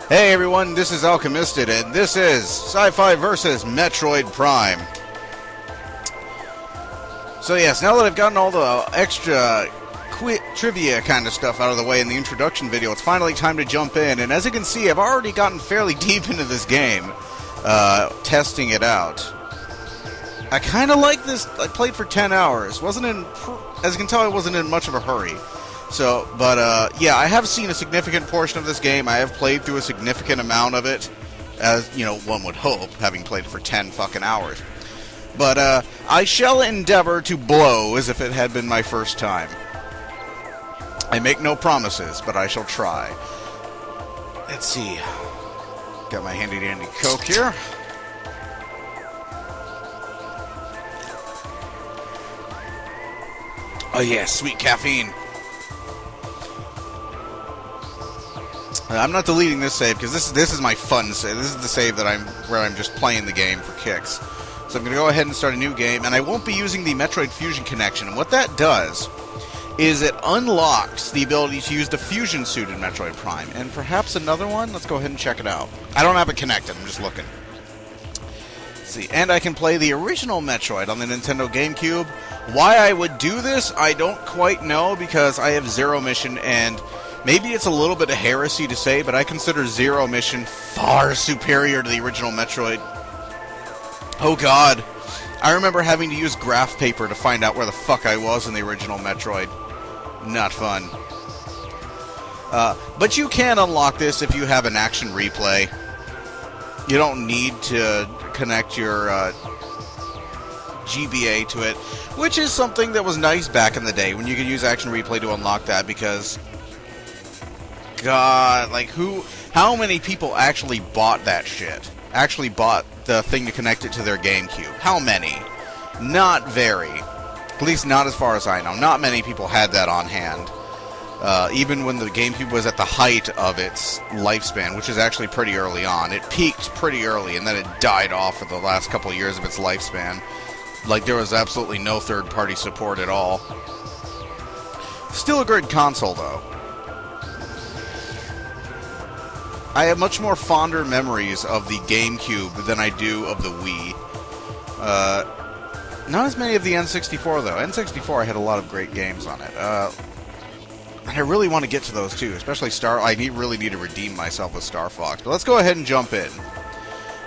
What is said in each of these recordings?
Hey everyone, this is Alchemisted, and this is Sci-FiVERSUS Metroid Prime. So yes, now that I've gotten all the extra trivia kind of stuff out of the way in the introduction video, it's finally time to jump in, and as you can see, I've already gotten fairly deep into this game, testing it out. I kind of like this. I played for 10 hours. As you can tell, I wasn't in much of a hurry. So, but, yeah, I have seen a significant portion of this game. I have played through a significant amount of it, as, you know, one would hope, having played for 10 fucking hours. But, I shall endeavor to blow as if it had been my first time. I make no promises, but I shall try. Let's see. Got my handy-dandy Coke here. Oh yeah, sweet caffeine. I'm not deleting this save because this is my fun save. This is the save that where I'm just playing the game for kicks. So I'm going to go ahead and start a new game, and I won't be using the Metroid Fusion connection. And what that does is it unlocks the ability to use the fusion suit in Metroid Prime, and perhaps another one. Let's go ahead and check it out. I don't have it connected. I'm just looking. Let's see, and I can play the original Metroid on the Nintendo Gamecube. Why I would do this, I don't quite know, because I have Zero Mission, and maybe it's a little bit of heresy to say, but I consider Zero Mission far superior to the original Metroid. Oh god. I remember having to use graph paper to find out where the fuck I was in the original Metroid. Not fun. But you can unlock this if you have an action replay. You don't need to connect your GBA to it, which is something that was nice back in the day when you could use action replay to unlock that, because god, like how many people actually bought that shit? Actually bought the thing to connect it to their GameCube? How many? Not very. At least not as far as I know. Not many people had that on hand. Even when the GameCube was at the height of its lifespan, which is actually pretty early on. It peaked pretty early, and then it died off for the last couple of years of its lifespan. Like, there was absolutely no third-party support at all. Still a great console, though. I have much more fonder memories of the GameCube than I do of the Wii. Not as many of the N64, though. N64, I had a lot of great games on it. And I really want to get to those, too. Especially I really need to redeem myself with Star Fox. But let's go ahead and jump in.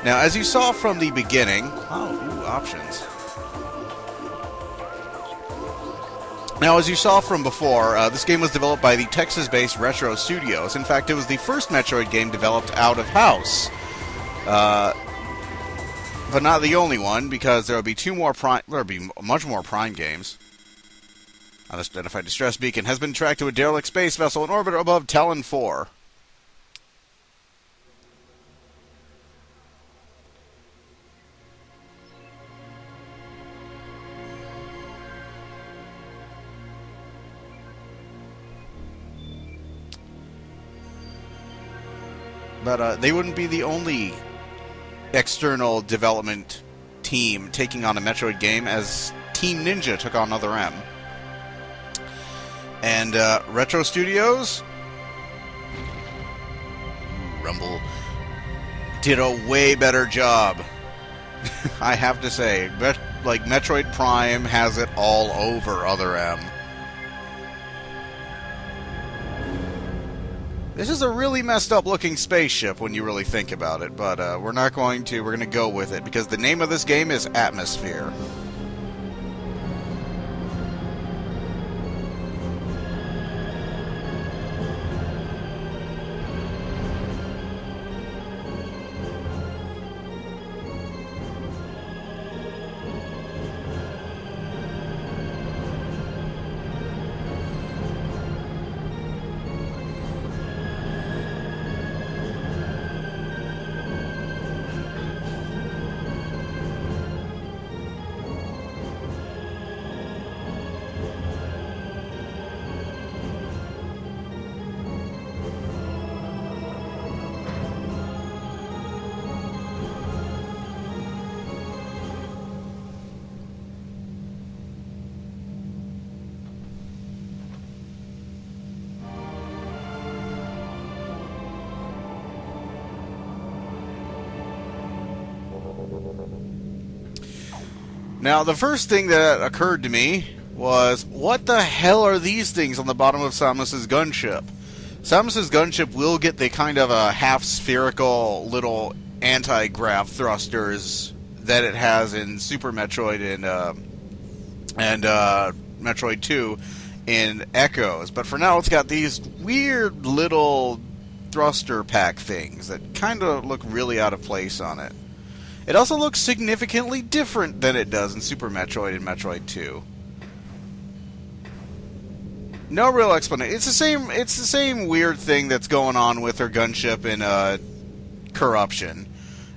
Now, as you saw from the beginning... Oh, options. Now, as you saw from before, this game was developed by the Texas-based Retro Studios. In fact, it was the first Metroid game developed out of house. But not the only one, because there will be much more Prime games. Unidentified distress beacon has been tracked to a derelict space vessel in orbit above Tallon IV. But they wouldn't be the only external development team taking on a Metroid game, as Team Ninja took on Other M. And Retro Studios, Rumble, did a way better job. I have to say, like, Metroid Prime has it all over Other M. This is a really messed up looking spaceship when you really think about it, but we're not going to. We're going to go with it, because the name of this game is Atmosphere. Now, the first thing that occurred to me was, what the hell are these things on the bottom of Samus's gunship? Samus's gunship will get the kind of a half-spherical little anti-grav thrusters that it has in Super Metroid and Metroid 2 in Echoes. But for now, it's got these weird little thruster pack things that kind of look really out of place on it. It also looks significantly different than it does in Super Metroid and Metroid 2. No real explanation. It's the same weird thing that's going on with her gunship in Corruption.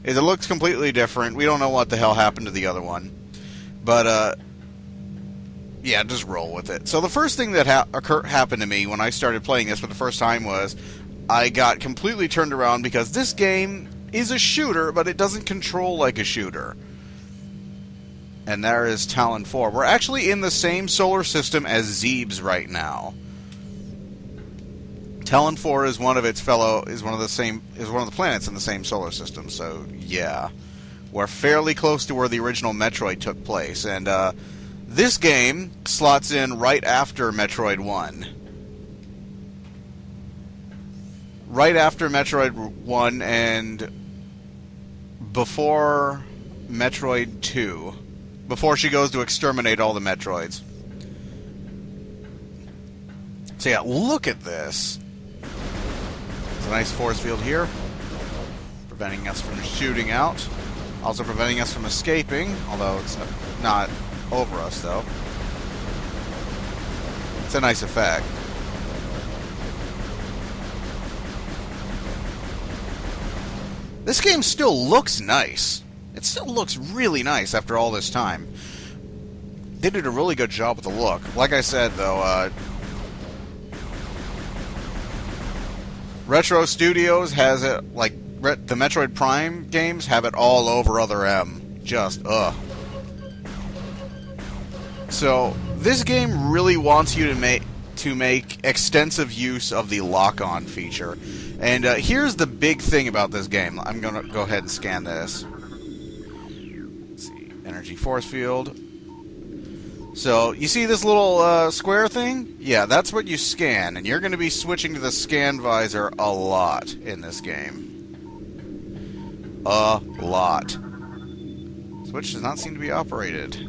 It looks completely different. We don't know what the hell happened to the other one. But yeah, just roll with it. So the first thing that happened to me when I started playing this for the first time was I got completely turned around because this game is a shooter, but it doesn't control like a shooter. And there is Tallon IV. We're actually in the same solar system as Zebes right now. Tallon IV is one of the planets in the same solar system. So yeah, we're fairly close to where the original Metroid took place, and this game slots in right after Metroid 1. Right after Metroid 1 and before Metroid 2. Before she goes to exterminate all the Metroids. So yeah, look at this. There's a nice force field here, preventing us from shooting out. Also preventing us from escaping, although it's not over us, though. It's a nice effect. This game still looks nice. It still looks really nice after all this time. They did a really good job with the look. Like I said, though, Retro Studios has it, like, the Metroid Prime games have it all over Other M. Just, ugh. So, this game really wants you to make extensive use of the lock-on feature. And here's the big thing about this game. I'm going to go ahead and scan this. Let's see. Energy force field. So, you see this little square thing? Yeah, that's what you scan. And you're going to be switching to the scan visor a lot in this game. A lot. Switch does not seem to be operated.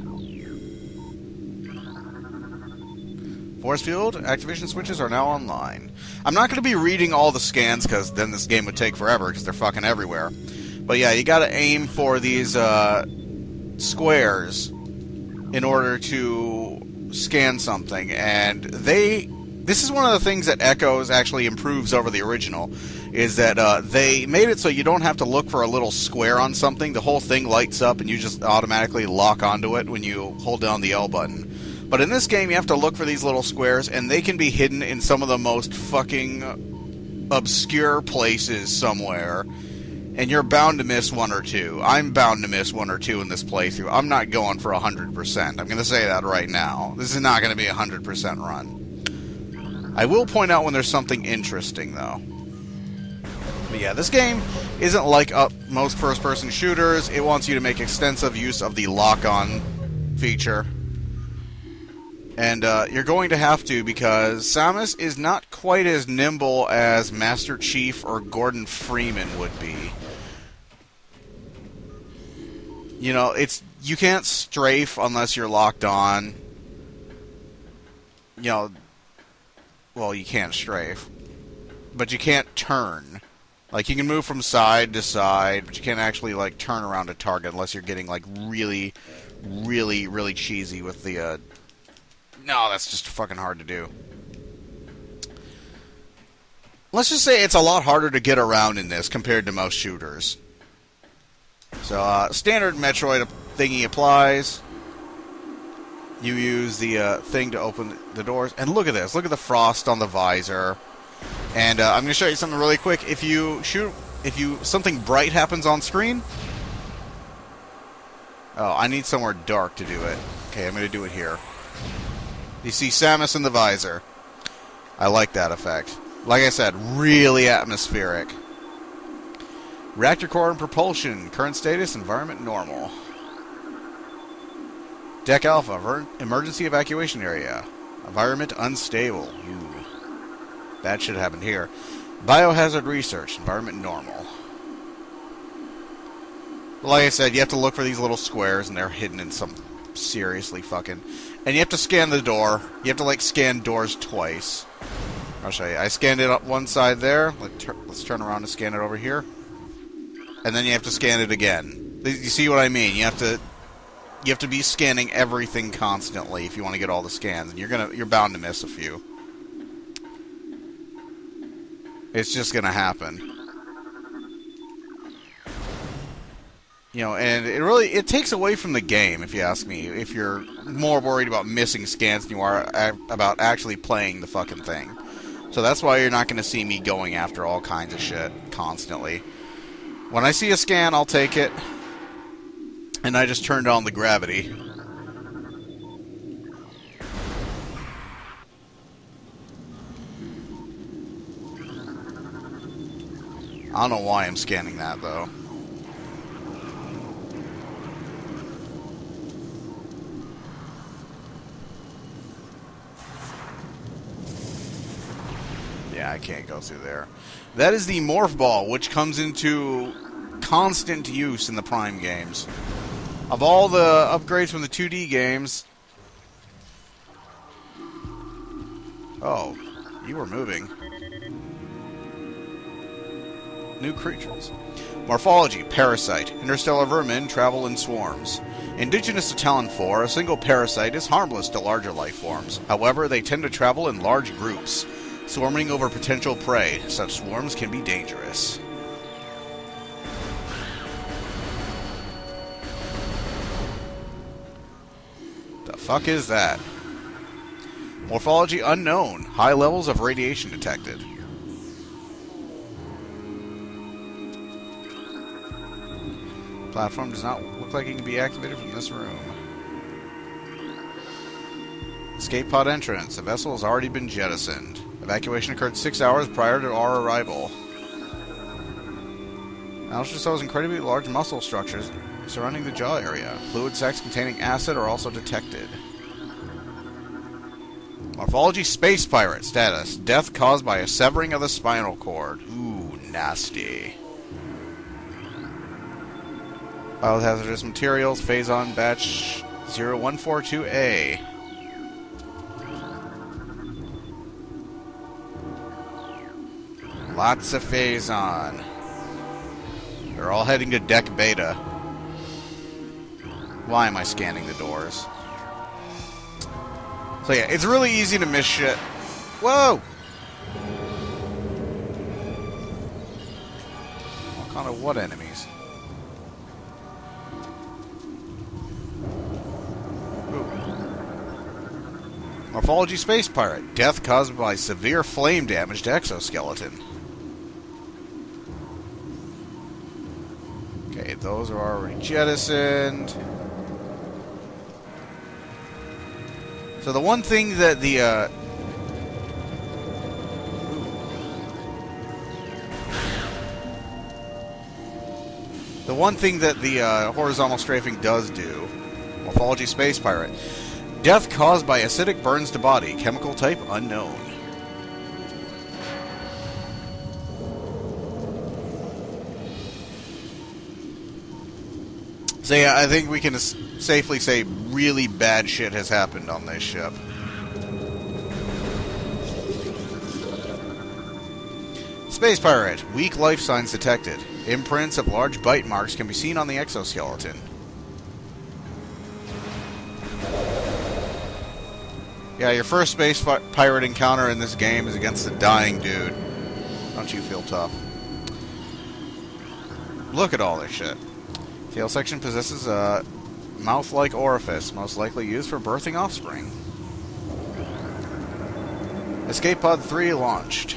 Force field activation switches are now online. I'm not going to be reading all the scans because then this game would take forever because they're fucking everywhere. But yeah, you got to aim for these squares in order to scan something. And this is one of the things that Echoes actually improves over the original, is that they made it so you don't have to look for a little square on something. The whole thing lights up and you just automatically lock onto it when you hold down the L button. But in this game, you have to look for these little squares, and they can be hidden in some of the most fucking obscure places somewhere. And you're bound to miss one or two. I'm bound to miss one or two in this playthrough. I'm not going for 100%. I'm going to say that right now. This is not going to be a 100% run. I will point out when there's something interesting, though. But yeah, this game isn't like most first-person shooters. It wants you to make extensive use of the lock-on feature. And you're going to have to, because Samus is not quite as nimble as Master Chief or Gordon Freeman would be. You know, you can't strafe unless you're locked on. You know, well, you can't strafe, but you can't turn. Like, you can move from side to side, but you can't actually, like, turn around a target unless you're getting, like, really, really, really cheesy with the, No, that's just fucking hard to do. Let's just say it's a lot harder to get around in this compared to most shooters. So, standard Metroid thingy applies. You use the thing to open the doors. And look at this. Look at the frost on the visor. And I'm going to show you something really quick. If something bright happens on screen... Oh, I need somewhere dark to do it. Okay, I'm going to do it here. You see Samus in the visor. I like that effect. Like I said, really atmospheric. Reactor core and propulsion. Current status, environment normal. Deck Alpha, emergency evacuation area. Environment unstable. Ooh. That should happen here. Biohazard research, environment normal. Like I said, you have to look for these little squares, and they're hidden in some seriously fucking... And you have to scan the door. You have to, like, scan doors twice. I'll show you. I scanned it up one side there. Let's turn around and scan it over here. And then you have to scan it again. You see what I mean? You have to be scanning everything constantly if you want to get all the scans, and you're bound to miss a few. It's just gonna happen. You know, and it takes away from the game, if you ask me, if you're more worried about missing scans than you are about actually playing the fucking thing. So that's why you're not going to see me going after all kinds of shit constantly. When I see a scan, I'll take it. And I just turned on the gravity. I don't know why I'm scanning that, though. Yeah, I can't go through there. That is the Morph Ball, which comes into constant use in the Prime games. Of all the upgrades from the 2D games... Oh, you were moving. New creatures. Morphology, parasite. Interstellar vermin travel in swarms. Indigenous to Tallon IV, a single parasite is harmless to larger life forms. However, they tend to travel in large groups, swarming over potential prey. Such swarms can be dangerous. The fuck is that? Morphology unknown. High levels of radiation detected. Platform does not look like it can be activated from this room. Escape pod entrance. The vessel has already been jettisoned. Evacuation occurred 6 hours prior to our arrival. Alistair shows incredibly large muscle structures surrounding the jaw area. Fluid sacs containing acid are also detected. Morphology space pirate status. Death caused by a severing of the spinal cord. Ooh, nasty. Biohazardous materials. Phazon batch 0142A. Lots of Phazon. They're all heading to Deck Beta. Why am I scanning the doors? So yeah, it's really easy to miss shit. Whoa! What kind of what enemies? Ooh. Morphology space pirate. Death caused by severe flame damage to exoskeleton. Okay, those are already jettisoned. So the one thing that the horizontal strafing does do, Morphology space pirate. Death caused by acidic burns to body. Chemical type unknown. So yeah, I think we can safely say really bad shit has happened on this ship. Space pirate. Weak life signs detected. Imprints of large bite marks can be seen on the exoskeleton. Yeah, your first space pirate encounter in this game is against a dying dude. Don't you feel tough? Look at all this shit. Tail section possesses a mouth-like orifice, most likely used for birthing offspring. Escape Pod 3 launched.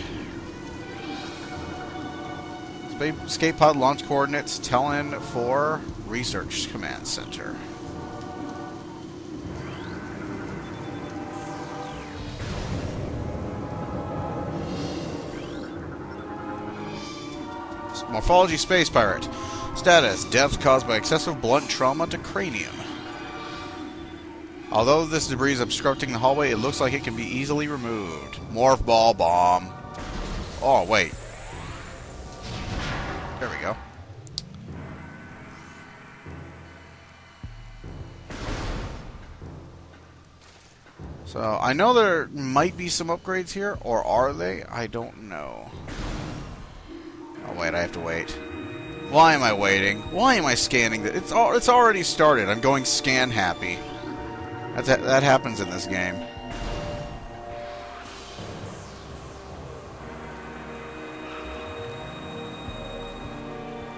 Escape Pod launch coordinates Tallon IV Research Command Center. Morphology Space Pirate. Status: death caused by excessive blunt trauma to cranium. Although this debris is obstructing the hallway, it looks like it can be easily removed. Morph Ball Bomb. Oh, wait. There we go. So, I know there might be some upgrades here, or are they? I don't know. Oh, wait, I have to wait. Why am I waiting? Why am I scanning that? It's already started. I'm going scan happy. That happens in this game.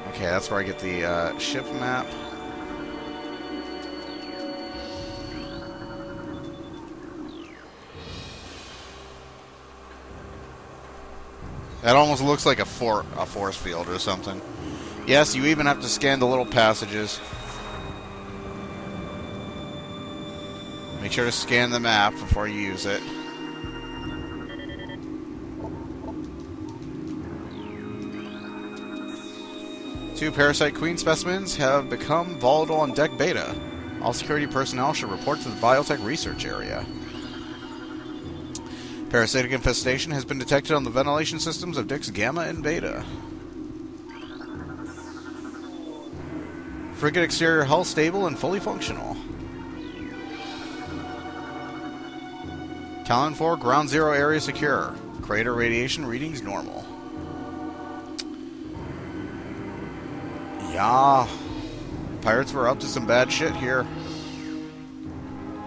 Okay, that's where I get the ship map. That almost looks like a force field or something. Yes, you even have to scan the little passages. Make sure to scan the map before you use it. Two Parasite Queen specimens have become volatile on deck beta. All security personnel should report to the biotech research area. Parasitic infestation has been detected on the ventilation systems of decks Gamma and Beta. Frigate exterior hull stable and fully functional. Tallon IV ground zero area secure. Crater radiation readings normal. Yeah. Pirates were up to some bad shit here.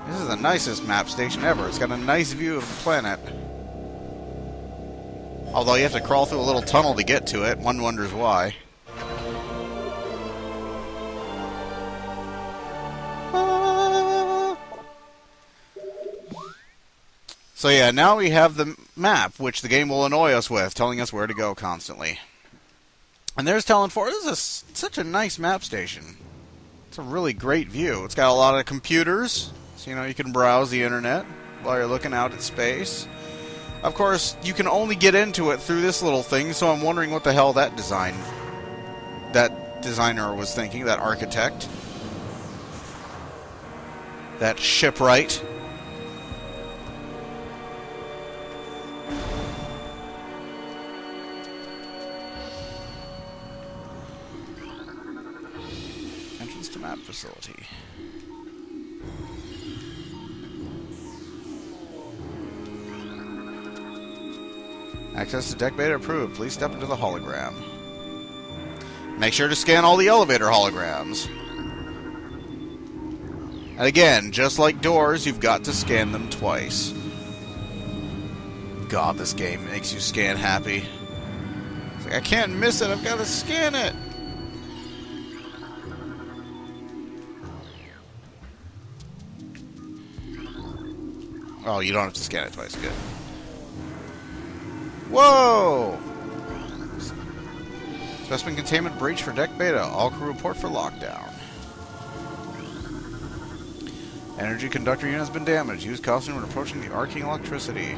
This is the nicest map station ever. It's got a nice view of the planet. Although you have to crawl through a little tunnel to get to it. One wonders why. So yeah, now we have the map, which the game will annoy us with, telling us where to go constantly. And there's Tallon IV. This is such a nice map station. It's a really great view. It's got a lot of computers, so you can browse the internet while you're looking out at space. Of course, you can only get into it through this little thing, so I'm wondering what the hell that designer was thinking, that architect. That shipwright. Entrance to map facility. Access to deck beta approved. Please step into the hologram. Make sure to scan all the elevator holograms. And again, just like doors, you've got to scan them twice. God, this game makes you scan happy. It's like, I can't miss it, I've got to scan it! Oh, you don't have to scan it twice, good. Whoa! Specimen containment breach for deck beta. All crew report for lockdown. Energy conductor unit has been damaged. Use caution when approaching the arcing electricity.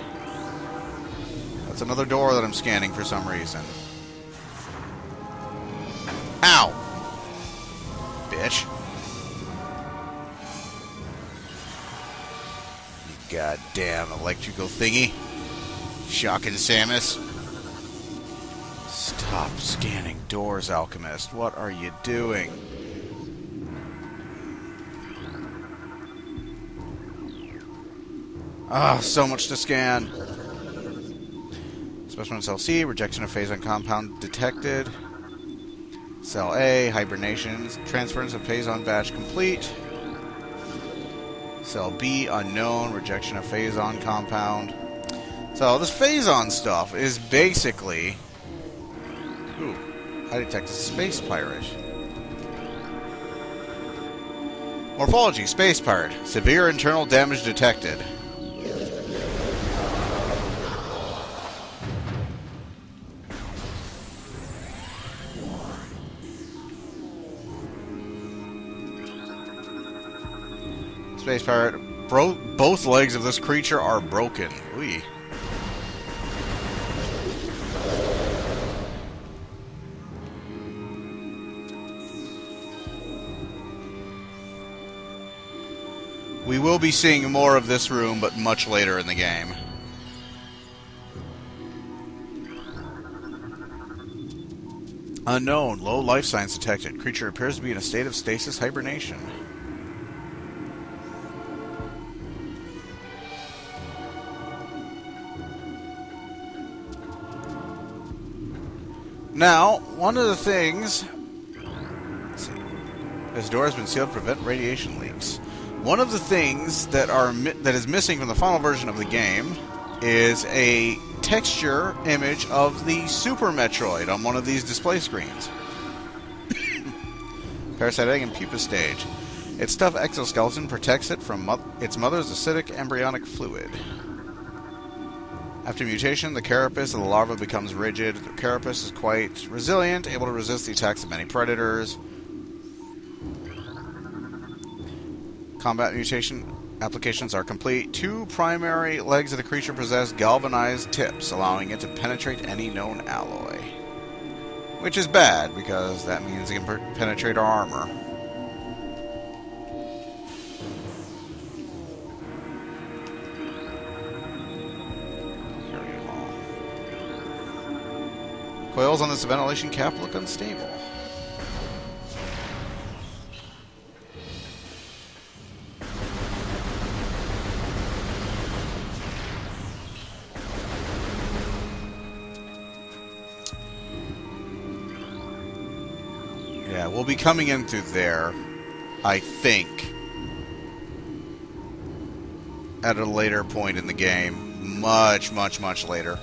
That's another door that I'm scanning for some reason. Ow! Bitch. You goddamn electrical thingy. Shocking Samus. Stop scanning doors, Alchemist. What are you doing? Ah, so much to scan. Specimen Cell C, rejection of phase-on compound detected. Cell A, hibernation, transference of phase-on batch complete. Cell B, unknown, rejection of phase-on compound. So this phase-on stuff is basically... Ooh, I detect a space pirate. Morphology, space pirate. Severe internal damage detected. Space pirate. Both legs of this creature are broken. Ooh. We will be seeing more of this room, but much later in the game. Unknown. Low life signs detected. Creature appears to be in a state of stasis hibernation. Now, one of the things... Let's see. This door has been sealed to prevent radiation leaks. One of the things that is missing from the final version of the game is a texture image of the Super Metroid on one of these display screens. Parasite egg and pupa stage. Its tough exoskeleton protects it from its mother's acidic embryonic fluid. After mutation, the carapace of the larva becomes rigid. The carapace is quite resilient, able to resist the attacks of many predators. Combat mutation applications are complete. 2 primary legs of the creature possess galvanized tips, allowing it to penetrate any known alloy. Which is bad, because that means it can penetrate our armor. Coils on this ventilation cap look unstable. Yeah, we'll be coming in through there, I think, at a later point in the game. Much, much, much later.